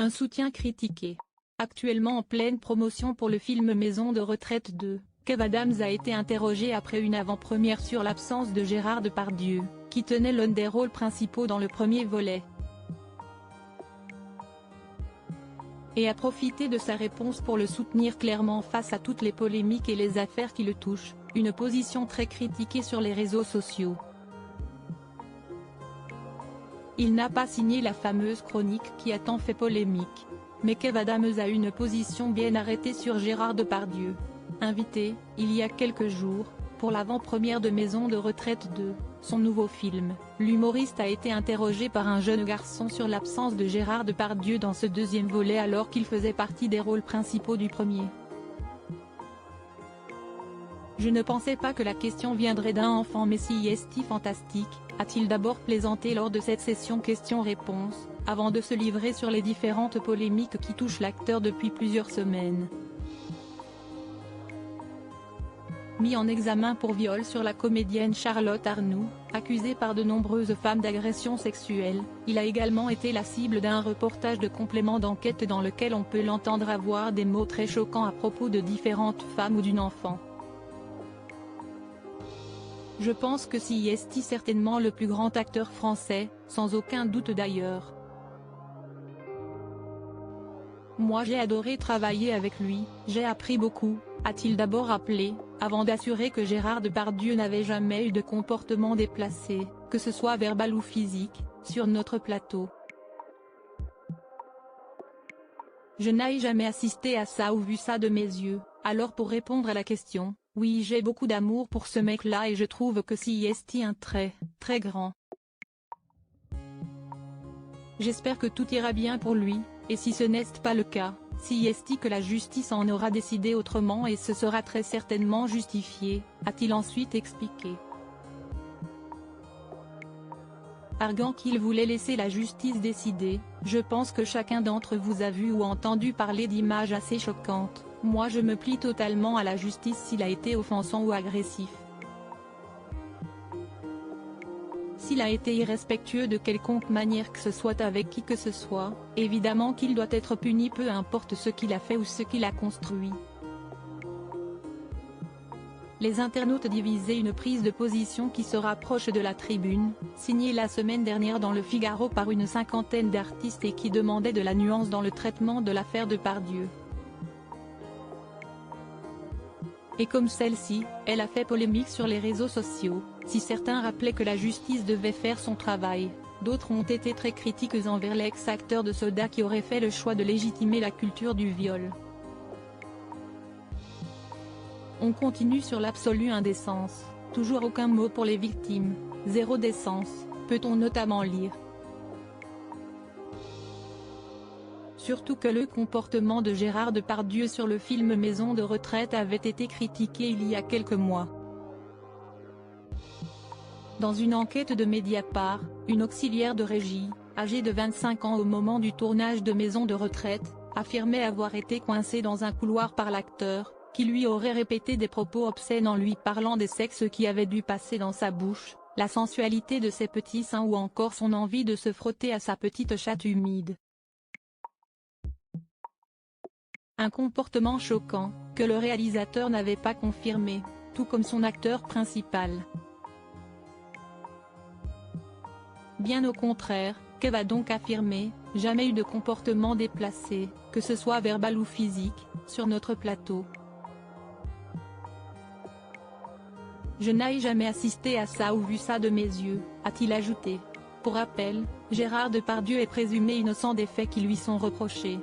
Un soutien critiqué. Actuellement en pleine promotion pour le film Maison de retraite 2, Kev Adams a été interrogé après une avant-première sur l'absence de Gérard Depardieu, qui tenait l'un des rôles principaux dans le premier volet. Et a profité de sa réponse pour le soutenir clairement face à toutes les polémiques et les affaires qui le touchent, une position très critiquée sur les réseaux sociaux. Il n'a pas signé la fameuse chronique qui a tant fait polémique. Mais Kev Adams a une position bien arrêtée sur Gérard Depardieu. Invité, il y a quelques jours, pour l'avant-première de Maison de retraite 2, son nouveau film, l'humoriste a été interrogé par un jeune garçon sur l'absence de Gérard Depardieu dans ce deuxième volet alors qu'il faisait partie des rôles principaux du premier. Je ne pensais pas que la question viendrait d'un enfant messiesti fantastique, a-t-il d'abord plaisanté lors de cette session questions-réponses, avant de se livrer sur les différentes polémiques qui touchent l'acteur depuis plusieurs semaines. Mis en examen pour viol sur la comédienne Charlotte Arnoux, accusée par de nombreuses femmes d'agression sexuelle, il a également été la cible d'un reportage de complément d'enquête dans lequel on peut l'entendre avoir des mots très choquants à propos de différentes femmes ou d'une enfant. Je pense que c'est certainement le plus grand acteur français, sans aucun doute d'ailleurs. Moi j'ai adoré travailler avec lui, j'ai appris beaucoup, a-t-il d'abord rappelé, avant d'assurer que Gérard Depardieu n'avait jamais eu de comportement déplacé, que ce soit verbal ou physique, sur notre plateau. Je n'ai jamais assisté à ça ou vu ça de mes yeux, alors pour répondre à la question, oui j'ai beaucoup d'amour pour ce mec-là et je trouve que c'est un très grand. J'espère que tout ira bien pour lui, et si ce n'est pas le cas, c'est que la justice en aura décidé autrement et ce sera très certainement justifié, a-t-il ensuite expliqué. Arguant qu'il voulait laisser la justice décider, je pense que chacun d'entre vous a vu ou entendu parler d'images assez choquantes, moi je me plie totalement à la justice s'il a été offensant ou agressif. S'il a été irrespectueux de quelconque manière que ce soit avec qui que ce soit, évidemment qu'il doit être puni peu importe ce qu'il a fait ou ce qu'il a construit. Les internautes divisaient une prise de position qui se rapproche de la tribune, signée la semaine dernière dans Le Figaro par une cinquantaine d'artistes et qui demandait de la nuance dans le traitement de l'affaire Depardieu. Et comme celle-ci, elle a fait polémique sur les réseaux sociaux, si certains rappelaient que la justice devait faire son travail, d'autres ont été très critiques envers l'ex-acteur de Soda qui aurait fait le choix de légitimer la culture du viol. On continue sur l'absolue indécence, toujours aucun mot pour les victimes, zéro décence, peut-on notamment lire. Surtout que le comportement de Gérard Depardieu sur le film Maison de retraite avait été critiqué il y a quelques mois. Dans une enquête de Mediapart, une auxiliaire de régie, âgée de 25 ans au moment du tournage de Maison de retraite, affirmait avoir été coincée dans un couloir par l'acteur, qui lui aurait répété des propos obscènes en lui parlant des sexes qui avaient dû passer dans sa bouche, la sensualité de ses petits seins ou encore son envie de se frotter à sa petite chatte humide. Un comportement choquant, que le réalisateur n'avait pas confirmé, tout comme son acteur principal. Bien au contraire, Kev a donc affirmé, jamais eu de comportement déplacé, que ce soit verbal ou physique, sur notre plateau. Je n'ai jamais assisté à ça ou vu ça de mes yeux, a-t-il ajouté. Pour rappel, Gérard Depardieu est présumé innocent des faits qui lui sont reprochés.